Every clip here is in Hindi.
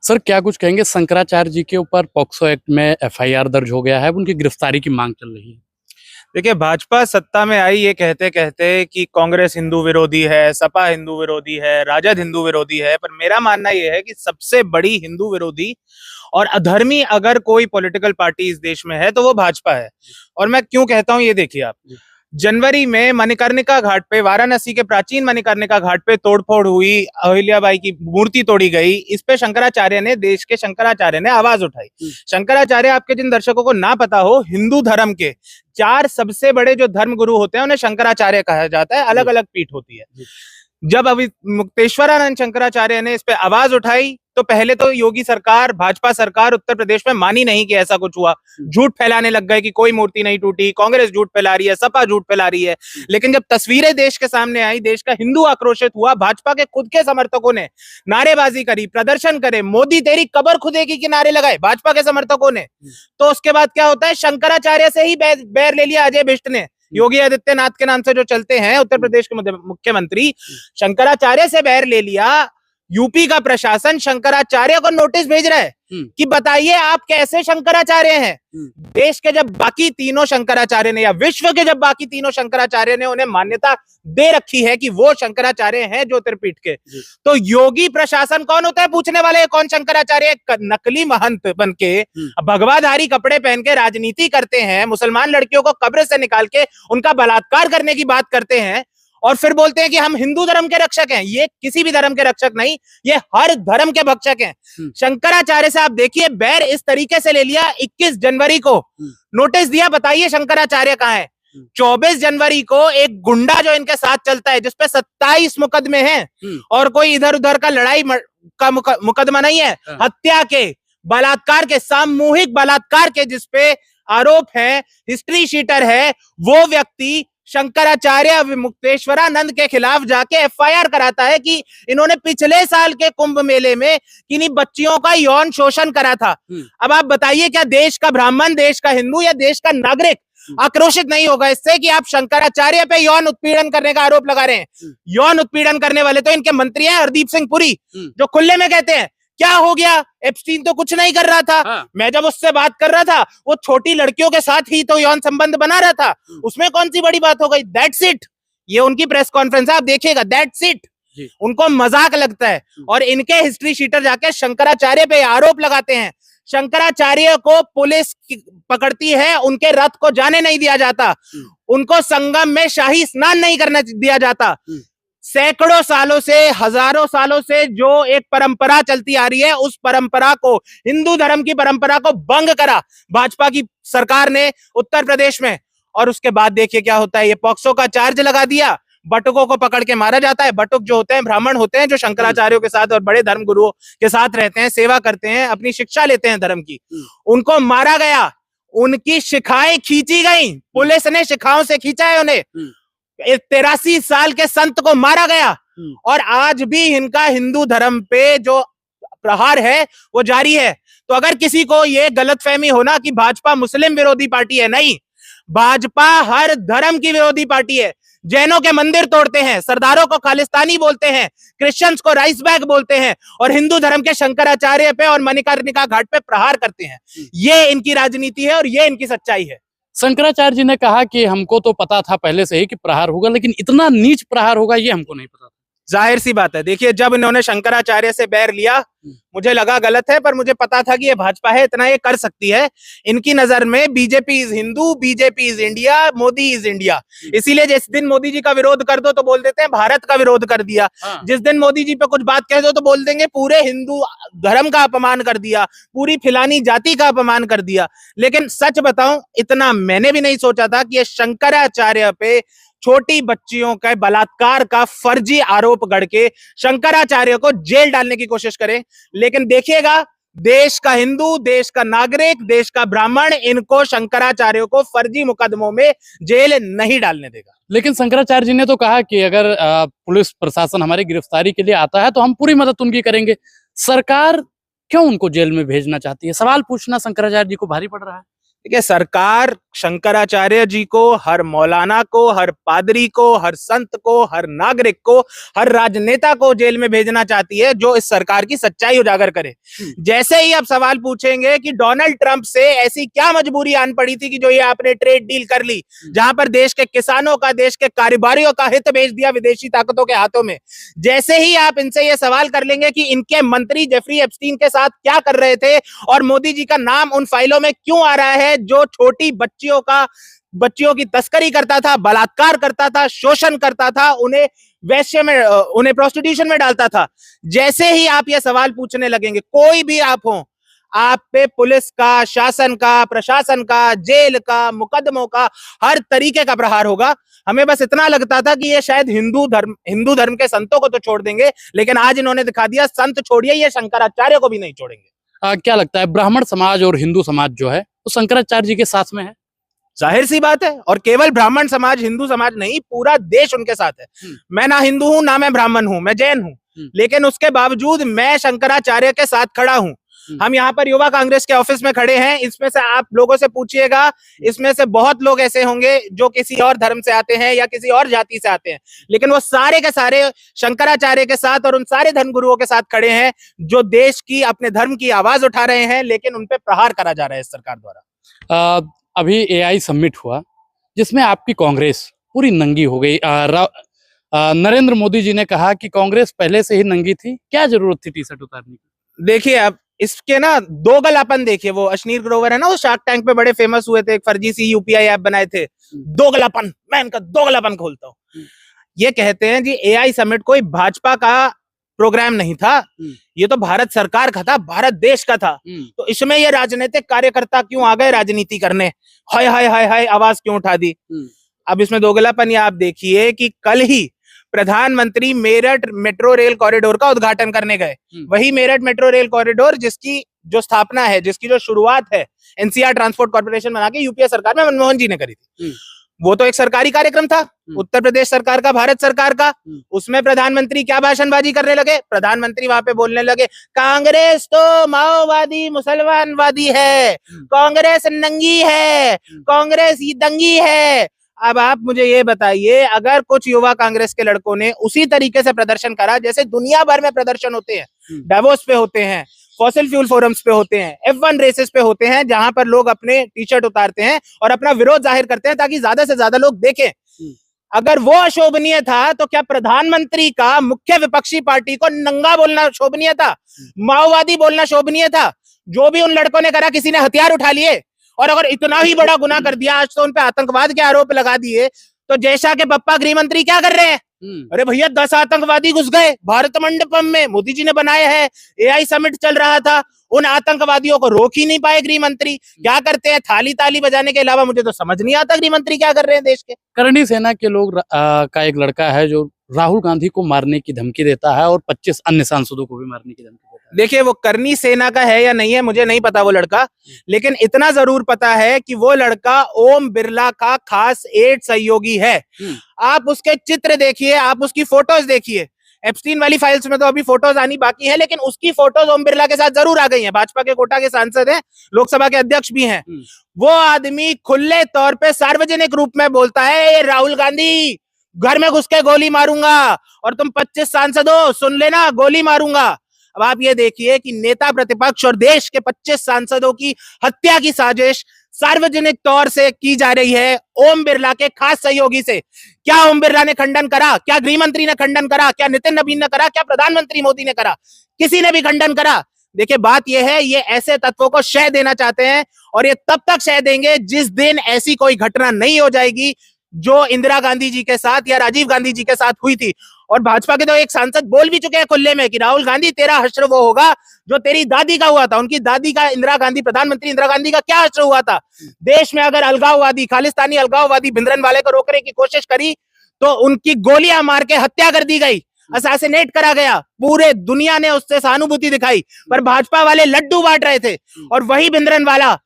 सर क्या कुछ कहेंगे, शंकराचार्य जी के ऊपर पॉक्सो एक्ट में एफआईआर दर्ज हो गया है, उनकी गिरफ्तारी की मांग चल रही है। देखिए, भाजपा सत्ता में आई ये कहते कहते कि कांग्रेस हिंदू विरोधी है, सपा हिंदू विरोधी है, राजद हिंदू विरोधी है। पर मेरा मानना यह है कि सबसे बड़ी हिंदू विरोधी और अधर्मी अगर कोई पॉलिटिकल पार्टी इस देश में है तो वो भाजपा है। और मैं क्यों कहता हूं ये देखिए आप, जनवरी में मणिकर्णिका घाट पे, वाराणसी के प्राचीन मणिकर्णिका घाट पे तोड़फोड़ हुई, अहिल्याबाई की मूर्ति तोड़ी गई। इस पे शंकराचार्य ने, देश के शंकराचार्य ने आवाज उठाई। शंकराचार्य, आपके जिन दर्शकों को ना पता हो, हिंदू धर्म के 4 सबसे बड़े जो धर्म गुरु होते हैं उन्हें शंकराचार्य कहा जाता है। अलग अलग पीठ होती है। जब अभी मुक्तेश्वरानंद शंकराचार्य ने इस पे आवाज उठाई तो पहले तो योगी सरकार, भाजपा सरकार उत्तर प्रदेश में मानी नहीं कि ऐसा कुछ हुआ। झूठ फैलाने लग गए कि कोई मूर्ति नहीं टूटी, कांग्रेस झूठ फैला रही है, सपा झूठ फैला रही है। लेकिन जब तस्वीरें देश के सामने आई, देश का हिंदू आक्रोशित हुआ, भाजपा के खुद के समर्थकों ने नारेबाजी करी, प्रदर्शन करे, मोदी तेरी कबर खुदेगी के नारे लगाए भाजपा के समर्थकों ने, तो उसके बाद क्या होता है, शंकराचार्य से ही बैर ले लिया अजय बिष्ट ने। योगी आदित्यनाथ के नाम से जो चलते हैं उत्तर प्रदेश के मुख्यमंत्री, शंकराचार्य से बैर ले लिया। यूपी का प्रशासन शंकराचार्य को नोटिस भेज रहा है कि बताइए आप कैसे शंकराचार्य हैं। देश के जब बाकी तीनों शंकराचार्य ने, या विश्व के जब बाकी तीनों शंकराचार्य ने उन्हें मान्यता दे रखी है कि वो शंकराचार्य हैं ज्योतिर्पीठ के, तो योगी प्रशासन कौन होता है पूछने वाले? कौन शंकराचार्य? नकली महंत बनके, भगवाधारी कपड़े पहन के राजनीति करते हैं, मुसलमान लड़कियों को कब्र से निकाल के उनका बलात्कार करने की बात करते हैं, और फिर बोलते हैं कि हम हिंदू धर्म के रक्षक हैं। ये किसी भी धर्म के रक्षक नहीं, ये हर धर्म के भक्षक हैं। शंकराचार्य से आप देखिए, बैर इस तरीके से ले लिया। 21 जनवरी को नोटिस दिया, बताइए शंकराचार्य कहाँ है। 24 जनवरी को एक गुंडा जो इनके साथ चलता है, जिसपे 27 मुकदमे हैं, और कोई इधर उधर का लड़ाई का मुकदमा नहीं है, हत्या के, बलात्कार के, सामूहिक बलात्कार के जिसपे आरोप है, हिस्ट्री शीटर है, वो व्यक्ति शंकराचार्य मुक्तेश्वरानंद के खिलाफ जाके एफआईआर कराता है कि इन्होंने पिछले साल के कुंभ मेले में किन्हीं बच्चियों का यौन शोषण करा था। अब आप बताइए, क्या देश का ब्राह्मण, देश का हिंदू या देश का नागरिक आक्रोशित नहीं होगा इससे कि आप शंकराचार्य पे यौन उत्पीड़न करने का आरोप लगा रहे हैं? यौन उत्पीड़न करने वाले तो इनके मंत्री हैं, हरदीप सिंह पुरी, जो खुले में कहते हैं क्या हो गया, एप्स्टीन तो कुछ नहीं कर रहा था। मैं जब उससे बात कर रहा था, वो छोटी लड़कियों के साथ ही तो यौन संबंध बना रहा था, उसमें कौन सी बड़ी बात हो गई? That's it. ये उनकी प्रेस कॉन्फ्रेंस है, आप देखिएगा, दैट्स इट। उनको मजाक लगता है। और इनके हिस्ट्री शीटर जाके शंकराचार्य पे आरोप लगाते हैं। शंकराचार्य को पुलिस पकड़ती है, उनके रथ को जाने नहीं दिया जाता, उनको संगम में शाही स्नान नहीं करने दिया जाता। सैकड़ों सालों से, हजारों सालों से जो एक परंपरा चलती आ रही है, उस परंपरा को, हिंदू धर्म की परंपरा को भंग करा भाजपा की सरकार ने उत्तर प्रदेश में। और उसके बाद देखिए क्या होता है, ये पॉक्सो का चार्ज लगा दिया, बटुकों को पकड़ के मारा जाता है। बटुक जो होते हैं ब्राह्मण होते हैं, जो शंकराचार्यों के साथ और बड़े धर्म गुरुओं के साथ रहते हैं, सेवा करते हैं, अपनी शिक्षा लेते हैं धर्म की, उनको मारा गया, उनकी शिखाएं खींची गई, पुलिस ने शिखाओं से खींचा है उन्हें। 83 साल के संत को मारा गया, और आज भी इनका हिंदू धर्म पे जो प्रहार है वो जारी है। तो अगर किसी को ये गलतफहमी होना कि भाजपा मुस्लिम विरोधी पार्टी है, नहीं, भाजपा हर धर्म की विरोधी पार्टी है। जैनों के मंदिर तोड़ते हैं, सरदारों को खालिस्तानी बोलते हैं, क्रिश्चियंस को राइस बैग बोलते हैं, और हिंदू धर्म के शंकराचार्य पे और मणिकर्णिका घाट पे प्रहार करते हैं। ये इनकी राजनीति है और ये इनकी सच्चाई है। शंकराचार्य जी ने कहा कि हमको तो पता था पहले से ही कि प्रहार होगा, लेकिन इतना नीच प्रहार होगा ये हमको नहीं पता था। जाहिर सी बात है। देखिए, जब इन्होंने शंकराचार्य से बैर लिया, मुझे लगा गलत है, पर मुझे पता था कि ये भाजपा है, इतना ये कर सकती है। इनकी नजर में BJP is Hindu, BJP is India, Modi is India. इसीलिए जिस दिन मोदी जी का विरोध कर दो तो बोल देते हैं भारत का विरोध कर दिया। जिस दिन मोदी जी पे कुछ बात कह दो तो बोल देंगे पूरे हिंदू धर्म का अपमान कर दिया, पूरी फिलानी जाति का अपमान कर दिया। लेकिन सच बताऊं, इतना मैंने भी नहीं सोचा था कि ये शंकराचार्य पे छोटी बच्चियों का बलात्कार का फर्जी आरोप गढ़ के शंकराचार्य को जेल डालने की कोशिश करें। लेकिन देखिएगा, देश का हिंदू, देश का नागरिक, देश का ब्राह्मण इनको, शंकराचार्य को फर्जी मुकदमों में जेल नहीं डालने देगा। लेकिन शंकराचार्य जी ने तो कहा कि अगर पुलिस प्रशासन हमारी गिरफ्तारी के लिए आता है तो हम पूरी मदद उनकी करेंगे। सरकार क्यों उनको जेल में भेजना चाहती है? सवाल पूछना शंकराचार्य जी को भारी पड़ रहा है। देखिए, सरकार शंकराचार्य जी को, हर मौलाना को, हर पादरी को, हर संत को, हर नागरिक को, हर राजनेता को जेल में भेजना चाहती है जो इस सरकार की सच्चाई उजागर करे। जैसे ही आप सवाल पूछेंगे कि डोनाल्ड ट्रंप से ऐसी क्या मजबूरी आन पड़ी थी कि जो ये आपने ट्रेड डील कर ली, जहां पर देश के किसानों का, देश के कारोबारियों का हित बेच दिया विदेशी ताकतों के हाथों में, जैसे ही आप इनसे ये सवाल कर लेंगे कि इनके मंत्री जेफरी एप्स्टीन के साथ क्या कर रहे थे और मोदी जी का नाम उन फाइलों में क्यों आ रहा है, जो छोटी बच्चियों की तस्करी करता था, बलात्कार करता था, शोषण करता था, उन्हें प्रोस्टिट्यूशन में डालता था, जैसे ही आप ये सवाल पूछने लगेंगे, कोई भी आप हो, आप पे पुलिस का, शासन का, प्रशासन का, जेल का, मुकदमों का, हर तरीके का प्रहार होगा। हमें बस इतना लगता था कि ये शायद हिंदू धर्म के संतों को तो छोड़ देंगे, लेकिन आज इन्होंने दिखा दिया संत छोड़िए, ये शंकराचार्य को भी नहीं छोड़ेंगे। क्या लगता है ब्राह्मण समाज और हिंदू समाज जो है वो शंकराचार्य जी के साथ में है? जाहिर सी बात है, और केवल ब्राह्मण समाज, हिंदू समाज नहीं, पूरा देश उनके साथ है। मैं ना हिंदू हूं, ना मैं ब्राह्मण हूं, मैं जैन हूं, लेकिन उसके बावजूद मैं शंकराचार्य के साथ खड़ा हूं। हम यहाँ पर युवा कांग्रेस के ऑफिस में खड़े हैं, इसमें से आप लोगों से पूछिएगा, इसमें से बहुत लोग ऐसे होंगे जो किसी और धर्म से आते हैं या किसी और जाति से आते हैं, लेकिन वो सारे के सारे शंकराचार्य के साथ और उन सारे धर्मगुरुओं के साथ खड़े हैं जो देश की, अपने धर्म की आवाज उठा रहे हैं, लेकिन उन पे प्रहार करा जा रहा है इस सरकार द्वारा। अभी एआई समिट हुआ जिसमें आपकी कांग्रेस पूरी नंगी हो गई। नरेंद्र मोदी जी ने कहा कि कांग्रेस पहले से ही नंगी थी, क्या जरूरत थी टी शर्ट उतारने की? देखिए, आप इसके ना दो गलापन देखिए, वो अश्नीर ग्रोवर है ना, वो शार्क टैंक पे बड़े फेमस हुए थे, एक फर्जी सी यूपीआई ऐप बनाए थे, दो गलापन, मैं इनका दो गलापन खोलता हूँ। ये कहते हैं जी एआई समिट कोई भाजपा का प्रोग्राम नहीं था, ये तो भारत सरकार का था, भारत देश का था, तो इसमें ये राजनीतिक कार्यकर्ता क्यों आ गए राजनीति करने, हाय हाय हाय हाय आवाज क्यों उठा दी। अब इसमें दोगलापन ये आप देखिए कि कल ही प्रधानमंत्री मेरठ मेट्रो रेल कॉरिडोर का उद्घाटन करने गए, वही मेरठ मेट्रो रेल कॉरिडोर जिसकी जो स्थापना है, जिसकी जो शुरुआत है एनसीआर ट्रांसपोर्ट कॉर्पोरेशन बना के यूपीए सरकार में मनमोहन जी ने करी थी, वो तो एक सरकारी कार्यक्रम था, उत्तर प्रदेश सरकार का, भारत सरकार का। उसमें प्रधानमंत्री क्या भाषणबाजी करने लगे, प्रधानमंत्री वहां पे बोलने लगे कांग्रेस तो माओवादी मुसलमानवादी है, कांग्रेस नंगी है, कांग्रेस दंगी है। अब आप मुझे ये बताइए, अगर कुछ युवा कांग्रेस के लड़कों ने उसी तरीके से प्रदर्शन करा जैसे दुनिया भर में प्रदर्शन होते हैं, डावोस पे होते हैं, फॉसिल फ्यूल फोरम्स पे होते हैं, F1 रेसेस पे होते हैं, जहां पर लोग अपने टी शर्ट उतारते हैं और अपना विरोध जाहिर करते हैं ताकि ज्यादा से ज्यादा लोग देखें, अगर वो अशोभनीय था तो क्या प्रधानमंत्री का मुख्य विपक्षी पार्टी को नंगा बोलना शोभनीय था, माओवादी बोलना शोभनीय था? जो भी उन लड़कों ने करा, किसी ने हथियार उठा लिए, और अगर इतना ही बड़ा गुनाह कर दिया, आज तो उन पे आतंकवाद के आरोप लगा दिए, तो जयशाह के पप्पा गृह मंत्री क्या कर रहे हैं? अरे भैया 10 आतंकवादी घुस गए भारत मंडपम में, मोदी जी ने बनाया है, एआई समिट चल रहा था, उन आतंकवादियों को रोक ही नहीं पाए गृह मंत्री। क्या करते हैं, थाली ताली बजाने के अलावा मुझे तो समझ नहीं आता गृह मंत्री क्या कर रहे हैं देश के। करणी सेना के लोग का एक लड़का है जो राहुल गांधी को मारने की धमकी देता है और 25 अन्य सांसदों को भी मारने की धमकी देता है। देखिए, वो करनी सेना का है या नहीं है मुझे नहीं पता वो लड़का, लेकिन इतना जरूर पता है कि वो लड़का ओम बिरला का खास एड सहयोगी है। आप उसके चित्र देखिए, आप उसकी फोटोज देखिए, एप्स्टीन वाली फाइल्स में तो अभी फोटोज आनी बाकी है, लेकिन उसकी फोटोज ओम बिरला के साथ जरूर आ गई हैं। भाजपा के कोटा के सांसद हैं, लोकसभा के अध्यक्ष भी हैं। वो आदमी खुले तौर पे सार्वजनिक रूप में बोलता है राहुल गांधी घर में घुस के गोली मारूंगा और तुम 25 सांसदों सुन लेना, गोली मारूंगा। अब आप ये देखिए कि नेता प्रतिपक्ष और देश के 25 सांसदों की हत्या की साजिश सार्वजनिक तौर से की जा रही है ओम बिरला के खास सहयोगी से। क्या ओम बिरला ने खंडन करा? क्या गृह मंत्री ने खंडन करा? क्या नितिन नवीन ने करा? क्या प्रधानमंत्री मोदी ने करा? किसी ने भी खंडन करा? देखिए, बात यह है, ये ऐसे तत्वों को शय देना चाहते हैं, और ये तब तक शय देंगे जिस दिन ऐसी कोई घटना नहीं हो जाएगी जो इंदिरा गांधी जी के साथ या राजीव गांधी जी के साथ हुई थी। और भाजपा के तो एक सांसद बोल भी चुके हैं खुले में कि राहुल गांधी तेरा हश्र वो होगा जो तेरी दादी का हुआ था। उनकी दादी का, इंदिरा गांधी, प्रधानमंत्री इंदिरा गांधी का क्या हश्र हुआ था? देश में अगर अलगाववादी, खालिस्तानी अलगाववादी भिंडरन वाले को रोकने की कोशिश करी तो उनकी गोलियां मार के हत्या कर दी गई, असैसिनेट करा गया, पूरे दुनिया ने उससे सहानुभूति दिखाई, पर भाजपा वाले लड्डू बांट रहे थे। और वही भिंडरन वाला,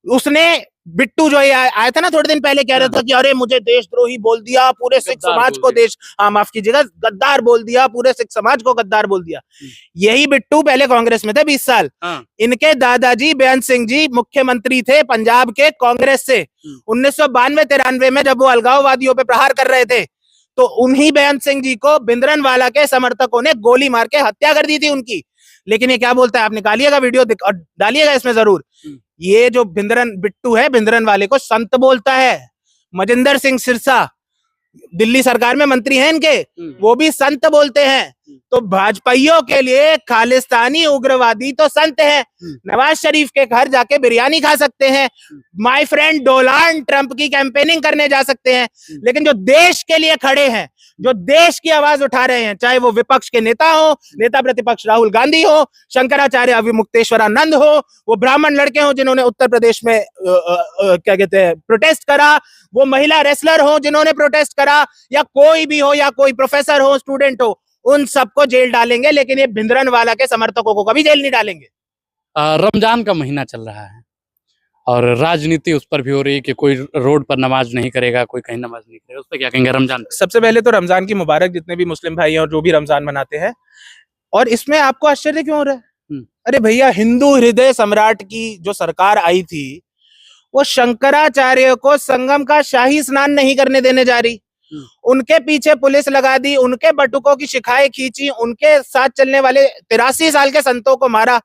उसने बिट्टू जो ये आया था ना थोड़े दिन पहले, कह रहा था कि अरे मुझे देशद्रोही बोल दिया, पूरे सिख गद्दार समाज बोल को माफ कीजिएगा, गद्दार बोल दिया, पूरे सिख समाज को गद्दार बोल दिया। यही बिट्टू पहले कांग्रेस में थे 20 साल। हाँ। इनके दादाजी बेअंत सिंह जी मुख्यमंत्री थे पंजाब के कांग्रेस से। 1992-93 में जब वो अलगाववादियों पे प्रहार कर रहे थे, तो उन्हीं बेअंत सिंह जी को भिंद्रनवाला के समर्थकों ने गोली मार के हत्या कर दी थी उनकी। लेकिन ये क्या बोलता है, आप निकालिएगा वीडियो और डालिएगा इसमें जरूर। ये जो बिट्टू है, भिंद्रनवाले को संत बोलता है। मजिंदर सिंह सिरसा दिल्ली सरकार में मंत्री हैं इनके, वो भी संत बोलते हैं। तो भाजपाइयों के लिए खालिस्तानी उग्रवादी तो संत हैं। नवाज शरीफ के घर जाके बिरयानी खा सकते हैं, माय फ्रेंड डोनाल्ड ट्रंप की कैंपेनिंग करने जा सकते हैं, लेकिन जो देश के लिए खड़े हैं, जो देश की आवाज उठा रहे हैं, चाहे वो विपक्ष के नेता हो, नेता प्रतिपक्ष राहुल गांधी हो, शंकराचार्य अविमुक्तेश्वरानंद हो, वो ब्राह्मण लड़के हो जिन्होंने उत्तर प्रदेश में क्या कहते हैं प्रोटेस्ट करा, वो महिला रेसलर हो जिन्होंने प्रोटेस्ट करा, या कोई भी हो, या कोई प्रोफेसर हो, स्टूडेंट हो, उन सबको जेल डालेंगे, लेकिन ये भिंद्रनवाला के समर्थकों को कभी जेल नहीं डालेंगे। रमजान का महीना चल रहा है और राजनीति उस पर भी हो रही है कि कोई रोड पर नमाज नहीं करेगा, कोई कहीं नमाज नहीं करेगा, उस पर क्या कहेंगे रमजान? सबसे पहले तो रमजान की मुबारक जितने भी मुस्लिम भाई हैं और जो भी रमजान मनाते हैं। और इसमें आपको आश्चर्य क्यों हो रहा है? अरे भैया, हिंदू हृदय सम्राट की जो सरकार आई थी, वो शंकराचार्य को संगम का शाही स्नान नहीं करने देने जा रही। उनके पीछे पुलिस लगा दी, उनके बटुकों की शिखाएं खींची, उनके साथ चलने वाले 83 साल के संतों को मारा।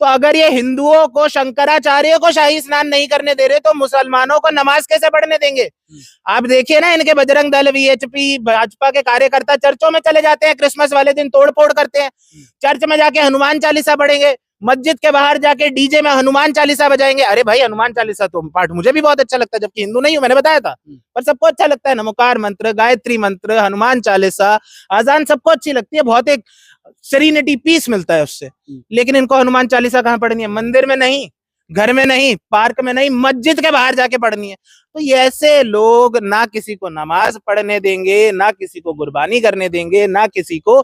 तो अगर ये हिंदुओं को, शंकराचार्य को शाही स्नान नहीं करने दे रहे, तो मुसलमानों को नमाज कैसे पढ़ने देंगे? आप देखिए ना, इनके बजरंग दल, वीएचपी, भाजपा के कार्यकर्ता चर्चों में चले जाते हैं, क्रिसमस वाले दिन तोड़ फोड़ करते हैं, चर्च में जाके हनुमान चालीसा पढ़ेंगे, मस्जिद के बाहर जाके डीजे में हनुमान चालीसा बजाएंगे। अरे भाई, हनुमान चालीसा तो पाठ मुझे भी बहुत अच्छा लगता है, जबकि हिंदू नहीं हूं, मैंने बताया था, पर सबको अच्छा लगता है। नमोकार मंत्र, गायत्री मंत्र, हनुमान चालीसा, आजान सबको अच्छी लगती है, बहुत एक सेरेनिटी, पीस मिलता है उससे। लेकिन इनको हनुमान चालीसा कहाँ पढ़नी है? मंदिर में नहीं, घर में नहीं, पार्क में नहीं, मस्जिद के बाहर जाके पढ़नी है। तो ये ऐसे लोग ना किसी को नमाज पढ़ने देंगे, ना किसी को कुर्बानी करने देंगे, ना किसी को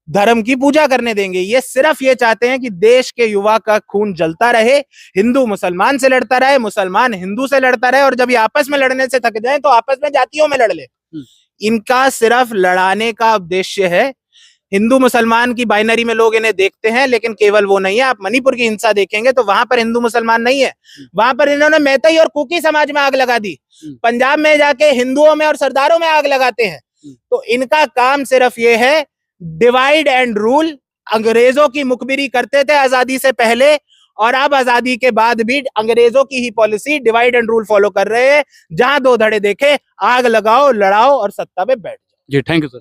धर्म की पूजा करने देंगे। ये सिर्फ ये चाहते हैं कि देश के युवा का खून जलता रहे, हिंदू मुसलमान से लड़ता रहे, मुसलमान हिंदू से लड़ता रहे, और जब ये आपस में लड़ने से थक जाए तो आपस में जातियों में लड़ ले। इनका सिर्फ लड़ाने का उद्देश्य है। हिंदू मुसलमान की बाइनरी में लोग इन्हें देखते हैं, लेकिन केवल वो नहीं है। आप मणिपुर की हिंसा देखेंगे तो वहां पर हिंदू मुसलमान नहीं है, वहां पर इन्होंने मैतई और कुकी समाज में आग लगा दी। पंजाब में जाके हिंदुओं में और सरदारों में आग लगाते हैं। तो इनका काम सिर्फ ये है, डिवाइड एंड रूल। अंग्रेजों की मुखबिरी करते थे आजादी से पहले, और अब आजादी के बाद भी अंग्रेजों की ही policy divide and rule follow कर रहे हैं। जहां दो धड़े देखे, आग लगाओ, लड़ाओ और सत्ता पे बैठ जाओ। जी, थैंक यू सर।